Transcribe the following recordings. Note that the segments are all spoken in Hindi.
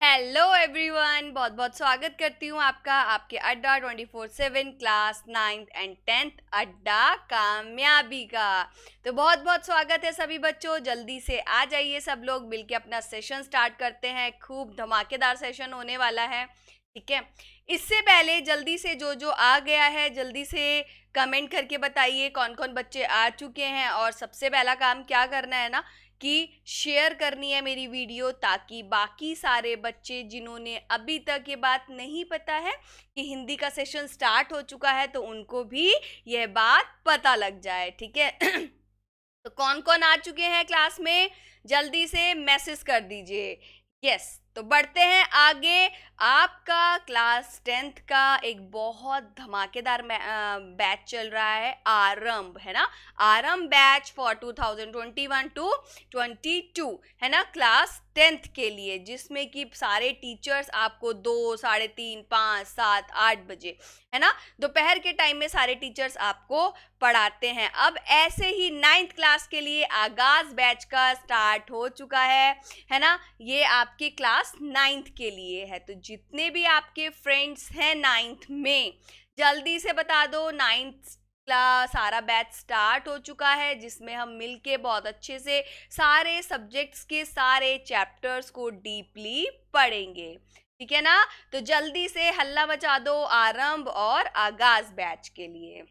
हेलो एवरीवन, बहुत बहुत स्वागत करती हूँ आपका आपके अड्डा 24/7 क्लास 9th एंड 10th अड्डा कामयाबी का। तो बहुत बहुत स्वागत है सभी बच्चों। जल्दी से आ जाइए, सब लोग मिलके अपना सेशन स्टार्ट करते हैं। खूब धमाकेदार सेशन होने वाला है, ठीक है। इससे पहले जल्दी से जो जो आ गया है जल्दी से कमेंट करके बताइए कौन कौन बच्चे आ चुके हैं। और सबसे पहला काम क्या करना है ना कि शेयर करनी है मेरी वीडियो, ताकि बाकी सारे बच्चे जिन्होंने अभी तक ये बात नहीं पता है कि हिंदी का सेशन स्टार्ट हो चुका है तो उनको भी यह बात पता लग जाए, ठीक है। तो कौन कौन आ चुके हैं क्लास में, जल्दी से मैसेज कर दीजिए। यस, तो बढ़ते हैं आगे। आपका क्लास 10th का एक बहुत धमाकेदार बैच चल रहा है, आरंभ, है ना। आरंभ बैच फॉर 2021 टू 22, है ना, क्लास 10th के लिए, जिसमें कि सारे टीचर्स आपको 2, 3:30, 5, 7, 8 बजे, है ना, दोपहर के टाइम में सारे टीचर्स आपको पढ़ाते हैं। अब ऐसे ही 9th क्लास के लिए आगाज बैच का स्टार्ट हो चुका है ना। ये आपके क्लास 9th के लिए है। तो जितने भी आपके फ्रेंड्स हैं 9th में, जल्दी से बता दो 9th का सारा बैच स्टार्ट हो चुका है, जिसमें हम मिलके बहुत अच्छे से सारे सब्जेक्ट्स के सारे चैप्टर्स को डीपली पढ़ेंगे, ठीक है ना। तो जल्दी से हल्ला मचा दो आरंभ और आगाज बैच के लिए।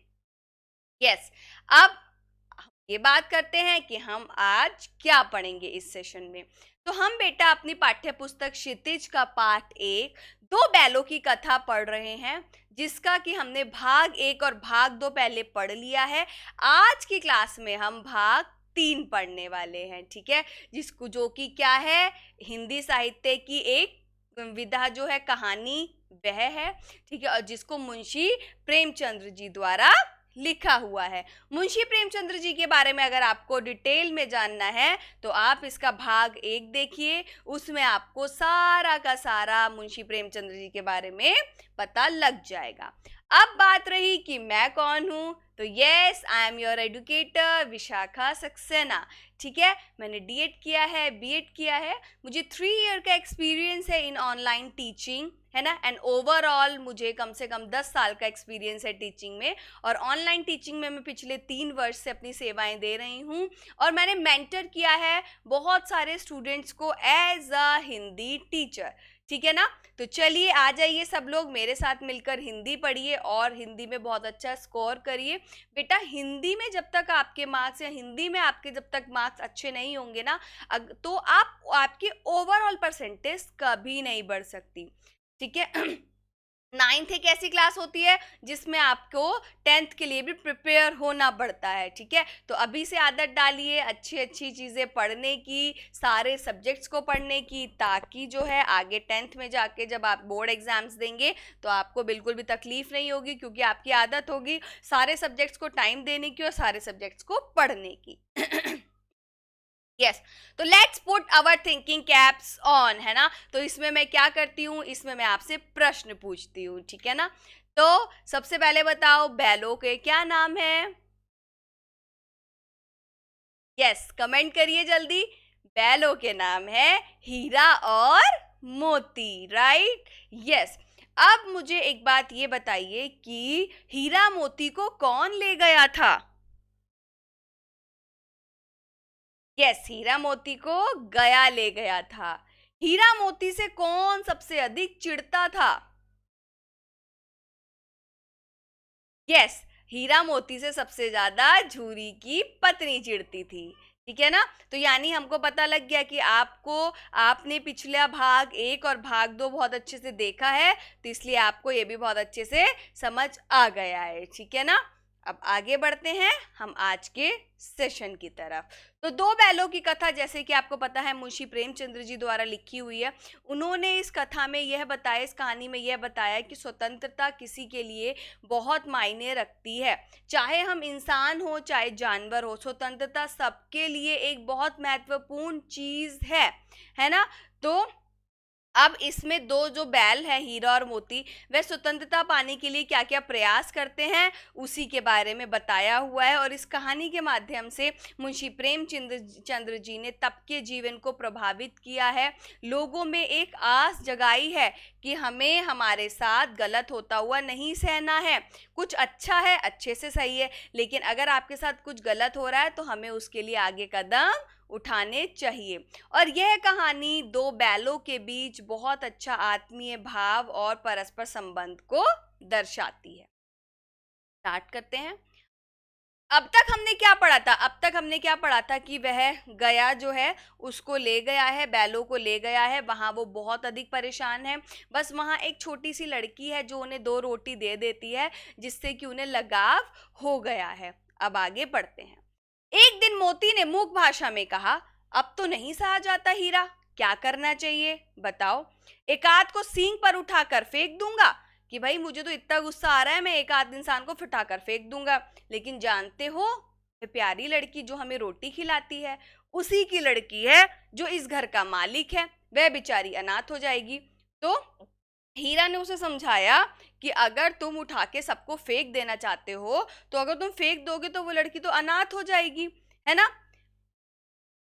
यस, अब ये बात करते हैं कि हम आज क्या पढ़ेंगे इस सेशन में। तो हम बेटा अपनी पाठ्य पुस्तक क्षितिज का पाठ 1 दो बैलों की कथा पढ़ रहे हैं, जिसका कि हमने भाग 1 और भाग 2 पहले पढ़ लिया है। आज की क्लास में हम भाग 3 पढ़ने वाले हैं, ठीक है, जिसको जो कि क्या है, हिंदी साहित्य की एक विधा जो है, कहानी वह है, ठीक है, और जिसको मुंशी प्रेमचंद्र जी द्वारा लिखा हुआ है। मुंशी प्रेमचंद्र जी के बारे में अगर आपको डिटेल में जानना है तो आप इसका भाग 1 देखिए, उसमें आपको सारा का सारा मुंशी प्रेमचंद्र जी के बारे में पता लग जाएगा। अब बात रही कि मैं कौन हूं, तो yes, I am your educator Vishakha Saxena, ठीक है। मैंने डीएड किया है, बीएड किया है, मुझे 3 ईयर का एक्सपीरियंस है इन ऑनलाइन टीचिंग, है ना। एंड ओवरऑल मुझे कम से कम 10 साल का एक्सपीरियंस है टीचिंग में, और ऑनलाइन टीचिंग में मैं पिछले 3 वर्ष से अपनी सेवाएं दे रही हूँ। और मैंने मेंटर किया है बहुत सारे स्टूडेंट्स को एज अ हिंदी टीचर, ठीक है ना। तो चलिए आ जाइए सब लोग मेरे साथ मिलकर हिंदी पढ़िए और हिंदी में बहुत अच्छा स्कोर करिए। बेटा हिंदी में जब तक आपके मार्क्स, या हिंदी में आपके जब तक मार्क्स अच्छे नहीं होंगे ना, तो आपकी ओवरऑल परसेंटेज कभी नहीं बढ़ सकती, ठीक है। 9th एक ऐसी क्लास होती है जिसमें आपको 10th के लिए भी प्रिपेयर होना पड़ता है, ठीक है। तो अभी से आदत डालिए अच्छी अच्छी चीज़ें पढ़ने की, सारे सब्जेक्ट्स को पढ़ने की, ताकि जो है आगे 10th में जाके जब आप बोर्ड एग्जाम्स देंगे तो आपको बिल्कुल भी तकलीफ नहीं होगी, क्योंकि आपकी आदत होगी सारे सब्जेक्ट्स को टाइम देने की और सारे सब्जेक्ट्स को पढ़ने की। यस, तो let's put our thinking caps on, है ना। तो इसमें मैं क्या करती हूँ, इसमें मैं आपसे प्रश्न पूछती हूँ, ठीक है ना। तो सबसे पहले बताओ बैलों के क्या नाम है। यस, कमेंट करिए जल्दी। बैलों के नाम है हीरा और मोती, राइट। यस, अब मुझे एक बात ये बताइए कि हीरा मोती को कौन ले गया था। यस, हीरा मोती को गया ले गया था। हीरा मोती से कौन सबसे अधिक चिढ़ता था। यस, हीरा मोती से सबसे ज्यादा झूरी की पत्नी चिढ़ती थी, ठीक है ना। तो यानी हमको पता लग गया कि आपने पिछला भाग 1 और भाग 2 बहुत अच्छे से देखा है, तो इसलिए आपको ये भी बहुत अच्छे से समझ आ गया है, ठीक है ना। अब आगे बढ़ते हैं हम आज के सेशन की तरफ। तो दो बैलों की कथा, जैसे कि आपको पता है, मुंशी प्रेमचंद्र जी द्वारा लिखी हुई है। उन्होंने इस कथा में यह बताया, इस कहानी में यह बताया कि स्वतंत्रता किसी के लिए बहुत मायने रखती है। चाहे हम इंसान हो चाहे जानवर हो, स्वतंत्रता सबके लिए एक बहुत महत्वपूर्ण चीज है ना। तो अब इसमें दो जो बैल है हीरा और मोती, वह स्वतंत्रता पाने के लिए क्या क्या प्रयास करते हैं उसी के बारे में बताया हुआ है। और इस कहानी के माध्यम से मुंशी प्रेमचंद्र चंद्र जी ने तब के जीवन को प्रभावित किया है, लोगों में एक आस जगाई है कि हमें हमारे साथ गलत होता हुआ नहीं सहना है। कुछ अच्छा है, अच्छे से सही है, लेकिन अगर आपके साथ कुछ गलत हो रहा है तो हमें उसके लिए आगे कदम उठाने चाहिए। और यह कहानी दो बैलों के बीच बहुत अच्छा आत्मीय भाव और परस्पर संबंध को दर्शाती है। स्टार्ट करते हैं। अब तक हमने क्या पढ़ा था? अब तक हमने क्या पढ़ा था कि वह गया जो है उसको ले गया है, बैलों को ले गया है, वहां वो बहुत अधिक परेशान है। बस वहां एक छोटी सी लड़की है जो उन्हें 2 रोटी दे देती है, जिससे कि उन्हें लगाव हो गया है। अब आगे बढ़ते हैं। एक दिन मोती ने मूक भाषा में कहा, अब तो नहीं सहा जाता हीरा, क्या करना चाहिए बताओ? एक आध को सींग पर उठाकर फेंक दूंगा कि भाई मुझे तो इतना गुस्सा आ रहा है, मैं एक आध इंसान को फटाकर फेंक दूंगा, लेकिन जानते हो ये प्यारी लड़की जो हमें रोटी खिलाती है उसी की लड़की है जो इस घर का मालिक है, वह बेचारी अनाथ हो जाएगी। तो हीरा ने उसे समझाया कि अगर तुम उठा के सबको फेंक देना चाहते हो तो अगर तुम फेंक दोगे तो वो लड़की तो अनाथ हो जाएगी, है ना?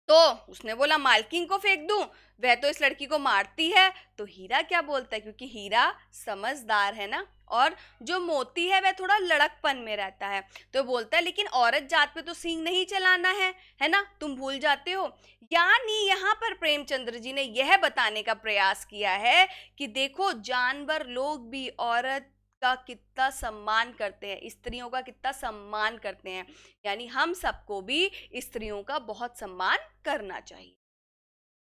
तो उसने बोला मालकिन को फेंक दूं, वह तो इस लड़की को मारती है। तो हीरा क्या बोलता है, क्योंकि हीरा समझदार है ना, और जो मोती है वह थोड़ा लड़कपन में रहता है, तो बोलता है लेकिन औरत जात पे तो सींग नहीं चलाना है ना, तुम भूल जाते हो। यानी यहाँ पर प्रेमचंद्र जी ने यह बताने का प्रयास किया है कि देखो जानवर लोग भी औरत का कितना सम्मान करते हैं, स्त्रियों का कितना सम्मान करते हैं, यानी हम सबको भी स्त्रियों का बहुत सम्मान करना चाहिए।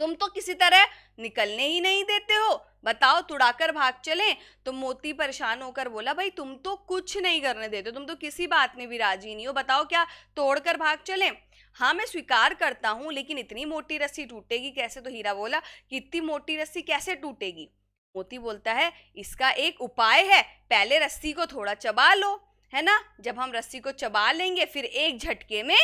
तुम तो किसी तरह निकलने ही नहीं देते हो, बताओ तुड़ाकर भाग चलें? तो मोती परेशान होकर बोला, भाई तुम तो कुछ नहीं करने देते, तुम तो किसी बात में भी राजी नहीं हो, बताओ क्या तोड़कर भाग चलें? हाँ मैं स्वीकार करता हूं, लेकिन इतनी मोटी रस्सी टूटेगी कैसे? तो हीरा बोला कि इतनी मोटी रस्सी कैसे टूटेगी? मोती बोलता है इसका एक उपाय है, पहले रस्सी को थोड़ा चबा लो, है ना? जब हम रस्सी को चबा लेंगे फिर एक झटके में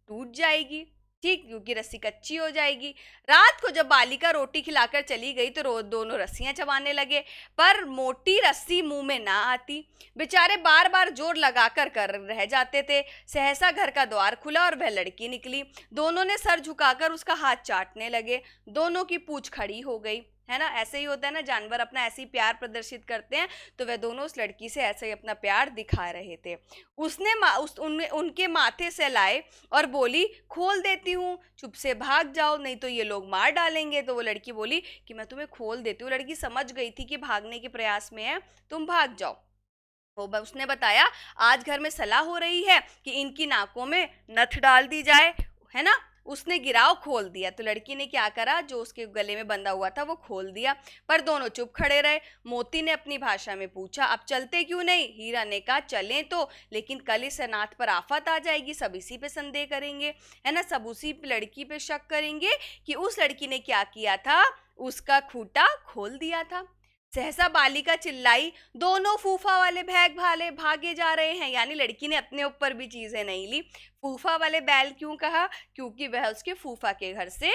टूट जाएगी, ठीक, क्योंकि रस्सी कच्ची हो जाएगी। रात को जब बालिका रोटी खिलाकर चली गई तो रोज दोनों रस्सियां चबाने लगे, पर मोटी रस्सी मुंह में ना आती, बेचारे बार बार जोर लगाकर कर रह जाते थे। सहसा घर का द्वार खुला और वह लड़की निकली। दोनों ने सर झुकाकर उसका हाथ चाटने लगे, दोनों की पूंछ खड़ी हो गई, है ना? ऐसे ही होता है ना, जानवर अपना ऐसे ही प्यार प्रदर्शित करते हैं, तो वह दोनों उस लड़की से ऐसे ही अपना प्यार दिखा रहे थे। उसने उनके माथे से लाए और बोली खोल देती हूँ, चुप से भाग जाओ नहीं तो ये लोग मार डालेंगे। तो वो लड़की बोली कि मैं तुम्हें खोल देती हूँ। लड़की समझ गई थी कि भागने के प्रयास में है, तुम भाग जाओ। उसने बताया आज घर में सलाह हो रही है कि इनकी नाकों में नथ डाल दी जाए, है ना? उसने गिराव खोल दिया। तो लड़की ने क्या करा, जो उसके गले में बंधा हुआ था वो खोल दिया, पर दोनों चुप खड़े रहे। मोती ने अपनी भाषा में पूछा अब चलते क्यों नहीं? हीरा ने कहा चलें तो, लेकिन कल इस अनाथ पर आफत आ जाएगी, सब इसी पे संदेह करेंगे, है ना, सब उसी लड़की पे शक करेंगे कि उस लड़की ने क्या किया था, उसका खूंटा खोल दिया था। सहसा बालिका चिल्लाई दोनों फूफा वाले भैग भाले भागे जा रहे हैं, यानी लड़की ने अपने ऊपर भी चीजें नहीं ली। फूफा वाले बैल क्यों कहा? क्योंकि वह उसके फूफा के घर से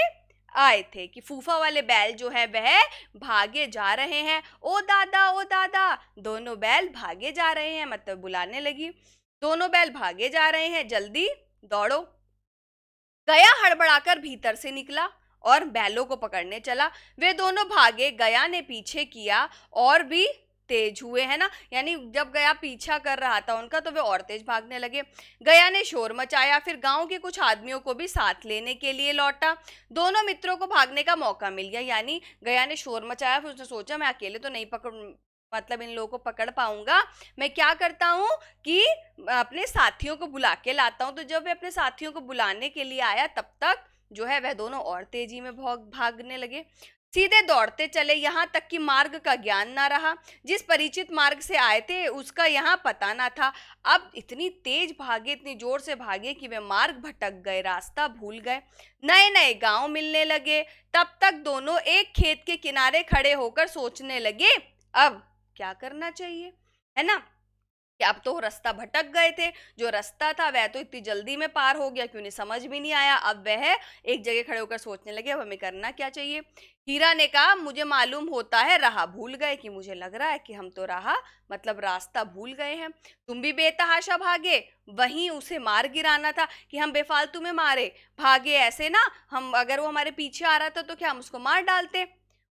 आए थे, कि फूफा वाले बैल जो है वह भागे जा रहे हैं। ओ दादा दोनों बैल भागे जा रहे हैं, मतलब बुलाने लगी, दोनों बैल भागे जा रहे हैं, जल्दी दौड़ो। गया हड़बड़ाकर भीतर से निकला और बैलों को पकड़ने चला। वे दोनों भागे, गया ने पीछे किया और भी तेज हुए, है ना, यानी जब गया पीछा कर रहा था उनका तो वे और तेज भागने लगे। गया ने शोर मचाया, फिर गांव के कुछ आदमियों को भी साथ लेने के लिए लौटा। दोनों मित्रों को भागने का मौका मिल गया, यानी गया ने शोर मचाया, फिर उसने सोचा मैं अकेले तो नहीं पकड़, मतलब इन लोगों को पकड़ पाऊंगा, मैं क्या करता हूँ कि अपने साथियों को बुला के लाता हूँ। तो जब वे अपने साथियों को बुलाने के लिए आया तब तक जो है वह दोनों और तेजी में भागने लगे, सीधे दौड़ते चले, यहाँ तक कि मार्ग का ज्ञान ना रहा। जिस परिचित मार्ग से आए थे उसका यहाँ पता ना था। अब इतनी तेज भागे, इतनी जोर से भागे कि वे मार्ग भटक गए, रास्ता भूल गए। नए नए गांव मिलने लगे। तब तक दोनों एक खेत के किनारे खड़े होकर सोचने लगे अब क्या करना चाहिए, है ना? कि अब तो वो रास्ता भटक गए थे, जो रास्ता था वह तो इतनी जल्दी में पार हो गया कि उन्हें समझ भी नहीं आया। अब वह एक जगह खड़े होकर सोचने लगे अब हमें करना क्या चाहिए। हीरा ने कहा मुझे मालूम होता है राह भूल गए, कि मुझे लग रहा है कि हम तो राह मतलब रास्ता भूल गए हैं। तुम भी बेतहाशा भागे, वहीं उसे मार गिराना था कि हम बेफालतू में मारे भागे ऐसे ना, हम अगर वो हमारे पीछे आ रहा था तो क्या हम उसको मार डालते,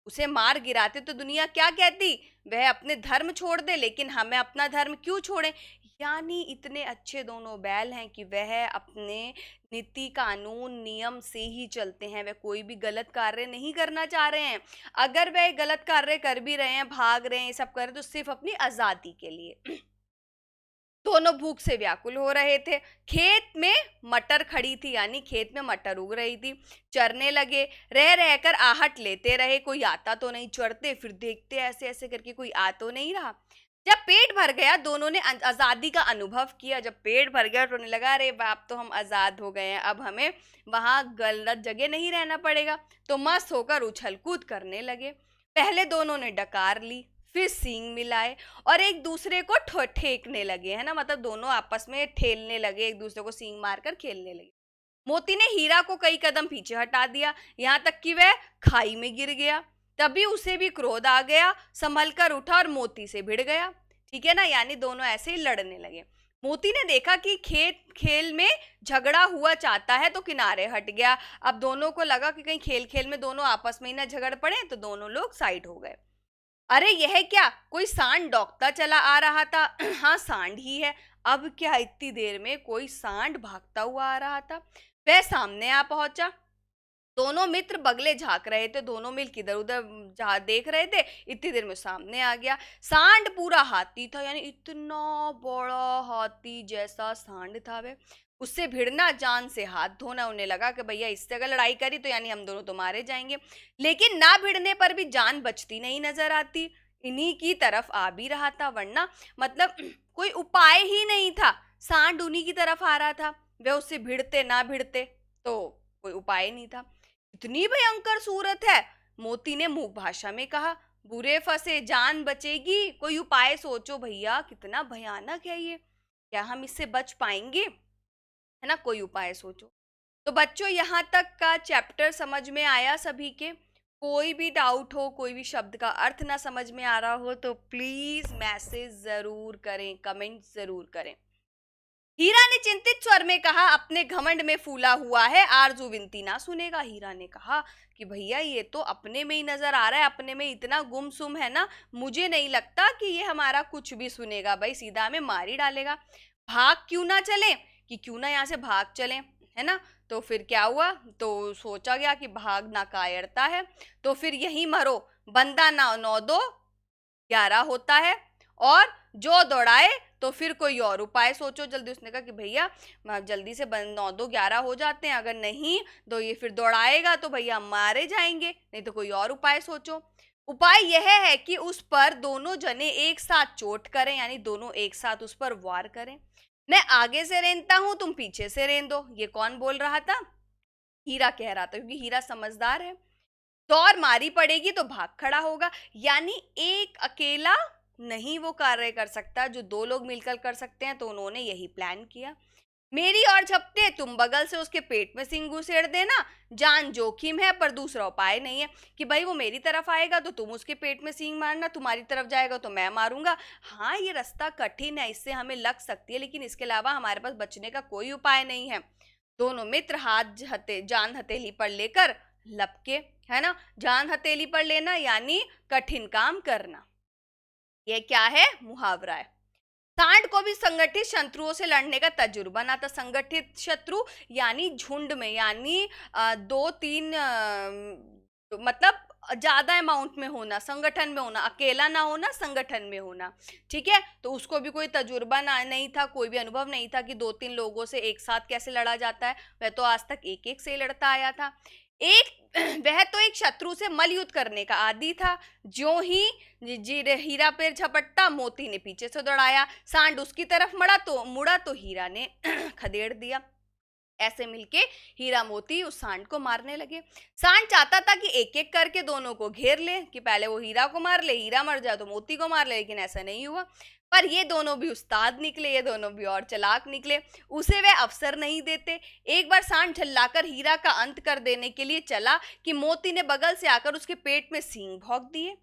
उसे मार गिराते तो दुनिया क्या कहती, वह अपने धर्म छोड़ दे, लेकिन हमें अपना धर्म क्यों छोड़े। यानी इतने अच्छे दोनों बैल हैं कि वह अपने नीति कानून नियम से ही चलते हैं, वह कोई भी गलत कार्य नहीं करना चाह रहे हैं। अगर वह गलत कार्य कर भी रहे हैं, भाग रहे हैं, ये सब कर रहे हैं, तो सिर्फ अपनी आजादी के लिए। दोनों भूख से व्याकुल हो रहे थे। खेत में मटर खड़ी थी, यानी खेत में मटर उग रही थी। चरने लगे, रह रहकर आहट लेते रहे, कोई आता तो नहीं, चढ़ते फिर देखते ऐसे ऐसे करके कोई आ तो नहीं रहा। जब पेट भर गया, दोनों ने आजादी का अनुभव किया। जब पेट भर गया तो उन्हें लगा अरे बाप तो हम आजाद हो गए हैं, अब हमें वहां गलत जगह नहीं रहना पड़ेगा। तो मस्त होकर उछल कूद करने लगे। पहले दोनों ने डकार ली, फिर सींग मिलाए और एक दूसरे को ठेकने लगे, है ना, मतलब दोनों आपस में ठेलने लगे, एक दूसरे को सींग मारकर खेलने लगे। मोती ने हीरा को कई कदम पीछे हटा दिया, यहां तक कि वह खाई में गिर गया। तभी उसे भी क्रोध आ गया, संभल कर उठा और मोती से भिड़ गया। ठीक है ना, यानी दोनों ऐसे ही लड़ने लगे। मोती ने देखा कि खेत खेल में झगड़ा हुआ चाहता है तो किनारे हट गया। अब दोनों को लगा कि कहीं खेल खेल में दोनों आपस में ही ना झगड़ पड़े, तो दोनों लोग साइड हो गए। अरे यह क्या, कोई सांड दौड़ता चला आ रहा था। हाँ सांड ही है, अब क्या, इतनी देर में कोई सांड भागता हुआ आ रहा था। वह सामने आ पहुंचा। दोनों मित्र बगले झांक रहे थे, दोनों मिल किधर उधर देख रहे थे। इतनी देर में सामने आ गया। सांड पूरा हाथी था, यानी इतना बड़ा हाथी जैसा सांड था वह। उससे भिड़ना जान से हाथ धोना। उन्हें लगा कि भैया इससे अगर लड़ाई करी तो यानी हम दोनों तो मारे जाएंगे, लेकिन ना भिड़ने पर भी जान बचती नहीं नजर आती। इन्हीं की तरफ आ भी रहा था, वरना मतलब कोई उपाय ही नहीं था। सांड उन्हीं की तरफ आ रहा था, वे उससे भिड़ते ना भिड़ते तो कोई उपाय नहीं था। इतनी भयंकर सूरत है, मोती ने मूक भाषा में कहा। बुरे फंसे जान बचेगी, कोई उपाय सोचो भैया, कितना भयानक है ये, क्या हम इससे बच पाएंगे, है ना, कोई उपाय सोचो। तो बच्चों यहाँ तक का चैप्टर समझ में आया सभी के। कोई भी डाउट हो, कोई भी शब्द का अर्थ ना समझ में आ रहा हो तो प्लीज मैसेज जरूर करें, कमेंट जरूर करें। हीरा ने चिंतित स्वर में कहा, अपने घमंड में फूला हुआ है, आरजू विनती ना सुनेगा। हीरा ने कहा कि भैया ये तो अपने में ही नजर आ रहा है, अपने में इतना गुमसुम है ना, मुझे नहीं लगता कि ये हमारा कुछ भी सुनेगा, भाई सीधा हमें मार ही डालेगा। भाग क्यों ना चले, कि क्यों ना यहाँ से भाग चले, है ना। तो फिर क्या हुआ, तो सोचा गया कि भागना कायरता है, तो फिर यही मरो, बंदा ना 9 2 11 होता है, और जो दौड़ाए तो फिर कोई और उपाय सोचो जल्दी। उसने कहा कि भैया जल्दी से 9 2 11 हो जाते हैं, अगर नहीं तो ये फिर दौड़ाएगा तो भैया मारे जाएंगे, नहीं तो कोई और उपाय सोचो। उपाय यह है कि उस पर दोनों जने एक साथ चोट करें, यानी दोनों एक साथ उस पर वार करें। मैं आगे से रेंदता हूं, तुम पीछे से रेंदो। ये कौन बोल रहा था, हीरा कह रहा था, क्योंकि हीरा समझदार है। दौड़ मारी पड़ेगी तो भाग खड़ा होगा, यानी एक अकेला नहीं वो कार्य कर सकता, जो दो लोग मिलकर कर सकते हैं, तो उन्होंने यही प्लान किया। मेरी और झपटे, तुम बगल से उसके पेट में सिंग घुसेड़ देना। जान जोखिम है पर दूसरा उपाय नहीं है, कि भाई वो मेरी तरफ आएगा तो तुम उसके पेट में सिंग मारना, तुम्हारी तरफ जाएगा तो मैं मारूंगा। हाँ ये रास्ता कठिन है, इससे हमें लग सकती है, लेकिन इसके अलावा हमारे पास बचने का कोई उपाय नहीं है। दोनों मित्र हाथ जान हथेली पर लेकर लपके, है ना, जान हथेली पर लेना यानी कठिन काम करना, ये क्या है, मुहावरा है। सांड को भी संगठित शत्रुओं से लड़ने का तजुर्बा ना था। संगठित शत्रु यानी झुंड में, यानी 2 3 मतलब ज्यादा अमाउंट में होना, संगठन में होना, अकेला ना होना, संगठन में होना। ठीक है, तो उसको भी कोई तजुर्बा ना नहीं था, कोई भी अनुभव नहीं था कि 2 3 लोगों से एक साथ कैसे लड़ा जाता है। वह तो आज तक एक एक से लड़ता आया था। एक वह तो एक शत्रु से मल युद्ध करने का आदी था। ज्यों ही हीरा पैर झपटता, मोती ने पीछे से दौड़ाया। सांड उसकी तरफ मुड़ा तो हीरा ने खदेड़ दिया। ऐसे मिलके हीरा मोती उस सांड को मारने लगे। सांड चाहता था कि एक एक करके दोनों को घेर ले, कि पहले वो हीरा को मार ले, हीरा मर जाए तो मोती को मार ले, लेकिन ऐसा नहीं हुआ। पर ये दोनों भी उस्ताद निकले, ये दोनों भी और चालाक निकले, उसे वे अवसर नहीं देते। एक बार सांड झल्लाकर हीरा का अंत कर देने के लिए चला कि मोती ने बगल से आकर उसके पेट में सींग भोंक दिए,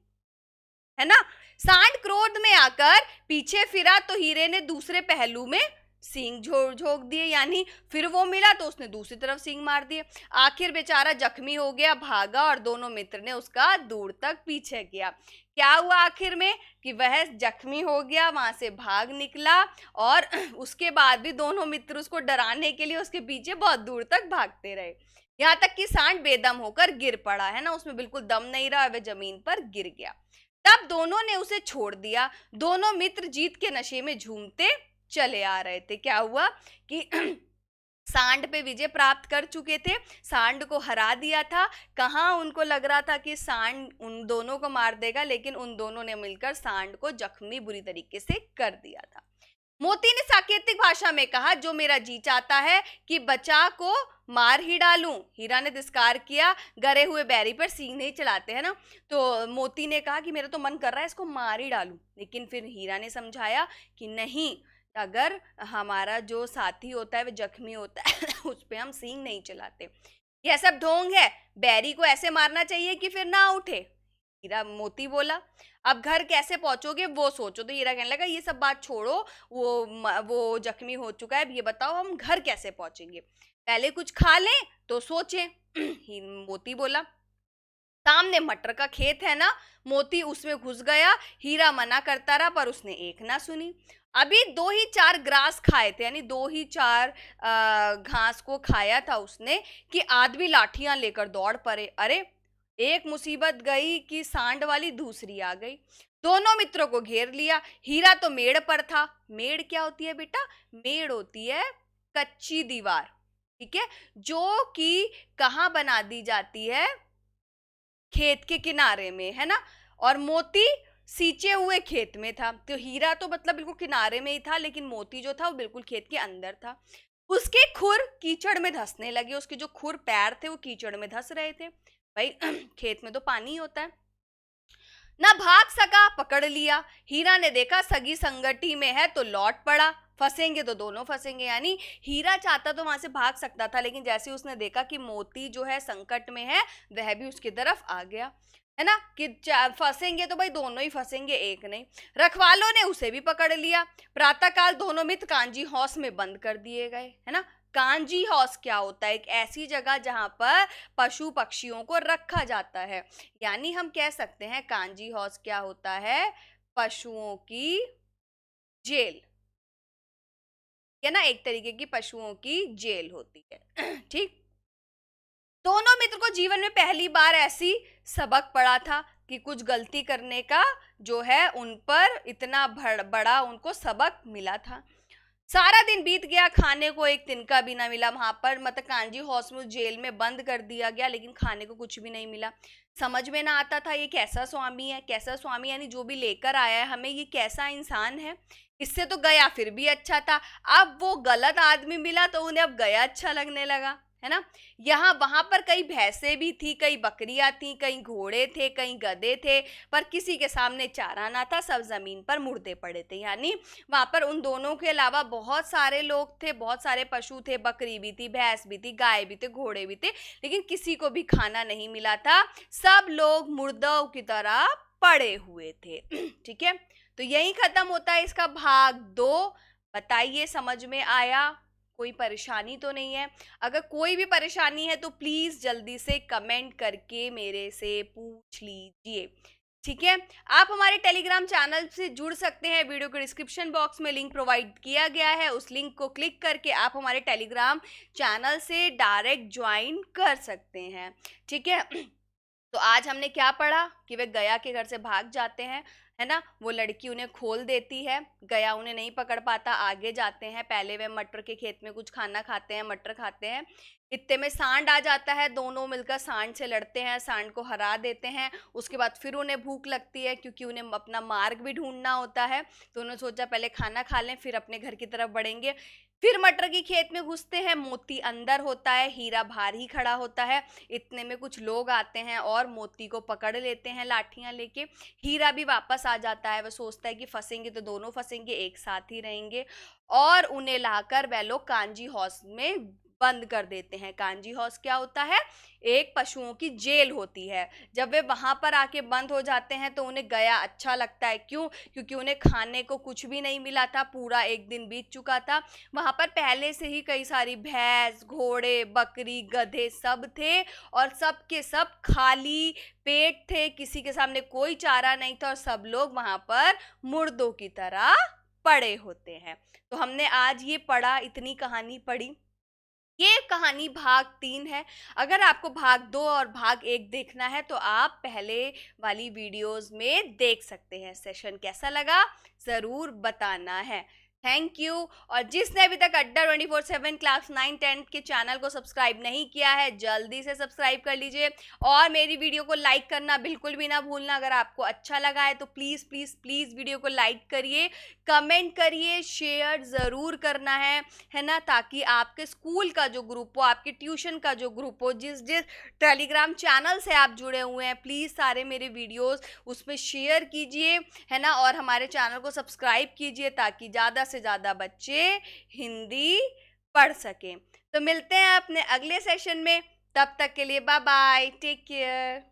है ना। सांड क्रोध में आकर पीछे फिरा तो हीरे ने दूसरे पहलू में सींग झोंक दिए, यानी फिर वो मिला तो उसने दूसरी तरफ सींग मार दिए। आखिर बेचारा जख्मी हो गया, भागा और दोनों मित्र ने उसका दूर तक पीछे किया। क्या हुआ आखिर में कि वह जख्मी हो गया, वहां से भाग निकला और उसके बाद भी दोनों मित्र उसको डराने के लिए उसके पीछे बहुत दूर तक भागते रहे, यहाँ तक कि सांड बेदम होकर गिर पड़ा, है ना, उसमें बिल्कुल दम नहीं रहा, वह जमीन पर गिर गया। तब दोनों ने उसे छोड़ दिया। दोनों मित्र जीत के नशे में झूमते चले आ रहे थे। क्या हुआ कि सांड पे विजय प्राप्त कर चुके थे, सांड को हरा दिया था। कहाँ उनको लग रहा था कि सांड उन दोनों को मार देगा, लेकिन उन दोनों ने मिलकर सांड को जख्मी बुरी तरीके से कर दिया था। मोती ने सांकेतिक भाषा में कहा, जो मेरा जी चाहता है कि बचा को मार ही डालूं। हीरा ने तिरस्कार किया, गरे हुए बैरी पर सींग नहीं चलाते, है ना। तो मोती ने कहा कि मेरा तो मन कर रहा है इसको मार ही डालूं, लेकिन फिर हीरा ने समझाया कि नहीं, अगर हमारा जो साथी होता है वह जख्मी होता है उस पे हम सींग नहीं चलाते, यह सब ढोंग है, बैरी को ऐसे मारना चाहिए कि फिर ना उठे। हीरा मोती बोला, अब घर कैसे पहुंचोगे वो सोचो। तो हीरा कहने लगा, ये सब बात छोड़ो, वो जख्मी हो चुका है, ये बताओ हम घर कैसे पहुंचेंगे, पहले कुछ खा लें तो सोचें। मोती बोला, सामने मटर का खेत है ना। मोती उसमें घुस गया। हीरा मना करता रहा पर उसने एक ना सुनी। अभी 2 ही 4 ग्रास खाए थे, यानी 2 ही 4 घास को खाया था उसने कि आदमी लाठियां लेकर दौड़ पड़े। अरे, एक मुसीबत गई कि सांड वाली दूसरी आ गई। दोनों मित्रों को घेर लिया। हीरा तो मेड़ पर था। मेड़ क्या होती है बेटा? मेड़ होती है कच्ची दीवार, ठीक है, जो कि कहाँ बना दी जाती है? खेत के किनारे में, है ना। और मोती सींचे हुए खेत में था। तो हीरा तो मतलब बिल्कुल किनारे में ही था, लेकिन मोती जो था वो बिल्कुल खेत के अंदर था। उसके खुर कीचड़ में धंसने लगे, उसके जो खुर पैर थे वो कीचड़ में धंस रहे थे। भाई खेत में तो पानी होता है ना। भाग सका, पकड़ लिया। हीरा ने देखा सगी संगति में है तो लौट पड़ा, फंसेंगे तो दोनों फंसेंगे। यानी हीरा चाहता तो वहां से भाग सकता था, लेकिन जैसे उसने देखा कि मोती जो है संकट में है, वह भी उसकी तरफ आ गया, है ना, कि फंसेंगे तो भाई दोनों ही फंसेंगे, एक नहीं। रखवालों ने उसे भी पकड़ लिया। प्रातःकाल दोनों मित्र कांजी हाउस में बंद कर दिए गए, है ना। कांजी हाउस क्या होता है? एक ऐसी जगह जहां पर पशु पक्षियों को रखा जाता है। यानी हम कह सकते हैं कांजी हाउस क्या होता है? पशुओं की जेल, है ना, एक तरीके की पशुओं की जेल होती है। ठीक। दोनों मित्र को जीवन में पहली बार ऐसी सबक पड़ा था कि कुछ गलती करने का जो है उन पर इतना बड़ा उनको सबक मिला था। सारा दिन बीत गया, खाने को एक तिनका भी ना मिला वहां पर। मतलब कांजी हाउस में जेल में बंद कर दिया गया, लेकिन खाने को कुछ भी नहीं मिला। समझ में ना आता था ये कैसा स्वामी है, कैसा स्वामी, यानी जो भी लेकर आया है हमें, ये कैसा इंसान है। इससे तो गया फिर भी अच्छा था, अब वो गलत आदमी मिला तो उन्हें अब गया अच्छा लगने लगा, है ना। यहाँ वहां पर कई भैंसें भी थी, कई बकरियां थी, कई घोड़े थे, कई गधे थे, पर किसी के सामने चारा ना था, सब जमीन पर मुर्दे पड़े थे। यानी वहां पर उन दोनों के अलावा बहुत सारे लोग थे, बहुत सारे पशु थे, बकरी भी थी, भैंस भी थी, गाय भी थे, घोड़े भी थे, लेकिन किसी को भी खाना नहीं मिला था। सब लोग मुर्दों की तरह पड़े हुए थे। ठीक है, तो यही खत्म होता है इसका भाग 2। बताइए समझ में आया? कोई परेशानी तो नहीं है? अगर कोई भी परेशानी है तो प्लीज जल्दी से कमेंट करके मेरे से पूछ लीजिए, ठीक है। आप हमारे टेलीग्राम चैनल से जुड़ सकते हैं, वीडियो के डिस्क्रिप्शन बॉक्स में लिंक प्रोवाइड किया गया है, उस लिंक को क्लिक करके आप हमारे टेलीग्राम चैनल से डायरेक्ट ज्वाइन कर सकते हैं, ठीक है। तो आज हमने क्या पढ़ा कि वे गया के घर से भाग जाते हैं, है ना। वो लड़की उन्हें खोल देती है, गया उन्हें नहीं पकड़ पाता, आगे जाते हैं। पहले वे मटर के खेत में कुछ खाना खाते हैं, मटर खाते हैं। इतने में सांड आ जाता है, दोनों मिलकर सांड से लड़ते हैं, सांड को हरा देते हैं। उसके बाद फिर उन्हें भूख लगती है, क्योंकि उन्हें अपना मार्ग भी ढूंढना होता है। तो उन्होंने सोचा पहले खाना खा लें फिर अपने घर की तरफ बढ़ेंगे। फिर मटर की खेत में घुसते हैं, मोती अंदर होता है, हीरा बाहर ही खड़ा होता है। इतने में कुछ लोग आते हैं और मोती को पकड़ लेते हैं लाठियां लेके। हीरा भी वापस आ जाता है, वो सोचता है कि फंसेंगे तो दोनों फंसेंगे, एक साथ ही रहेंगे। और उन्हें लाकर वह लोग कांजी हाउस में बंद कर देते हैं। कांजी हाउस क्या होता है? एक पशुओं की जेल होती है। जब वे वहां पर आके बंद हो जाते हैं तो उन्हें गया अच्छा लगता है। क्यों? क्योंकि उन्हें खाने को कुछ भी नहीं मिला था, पूरा एक दिन बीत चुका था। वहां पर पहले से ही कई सारी भैंस, घोड़े, बकरी, गधे सब थे और सब के सब खाली पेट थे, किसी के सामने कोई चारा नहीं था और सब लोग वहां पर मुर्दों की तरह पड़े होते हैं। तो हमने आज ये पढ़ा, इतनी कहानी पढ़ी। ये कहानी भाग 3 है। अगर आपको भाग 2 और भाग 1 देखना है तो आप पहले वाली वीडियोस में देख सकते हैं। सेशन कैसा लगा ज़रूर बताना है। Thank you. और जिसने अभी तक अड्डा 24/7 क्लास 9 10 के चैनल को सब्सक्राइब नहीं किया है, जल्दी से सब्सक्राइब कर लीजिए और मेरी वीडियो को लाइक करना बिल्कुल भी ना भूलना। अगर आपको अच्छा लगा है तो प्लीज़ प्लीज़ प्लीज़ वीडियो को लाइक करिए, कमेंट करिए, शेयर ज़रूर करना है ना, ताकि आपके स्कूल का जो ग्रुप हो, आपके ट्यूशन का जो ग्रुप हो, जिस जिस टेलीग्राम चैनल से आप जुड़े हुए हैं, प्लीज़ सारे मेरे वीडियोस उसमें शेयर कीजिए, है ना, और हमारे चैनल को सब्सक्राइब कीजिए ताकि ज़्यादा से ज़्यादा बच्चे हिंदी पढ़ सकें। तो मिलते हैं अपने अगले सेशन में, तब तक के लिए बाय बाय, टेक केयर।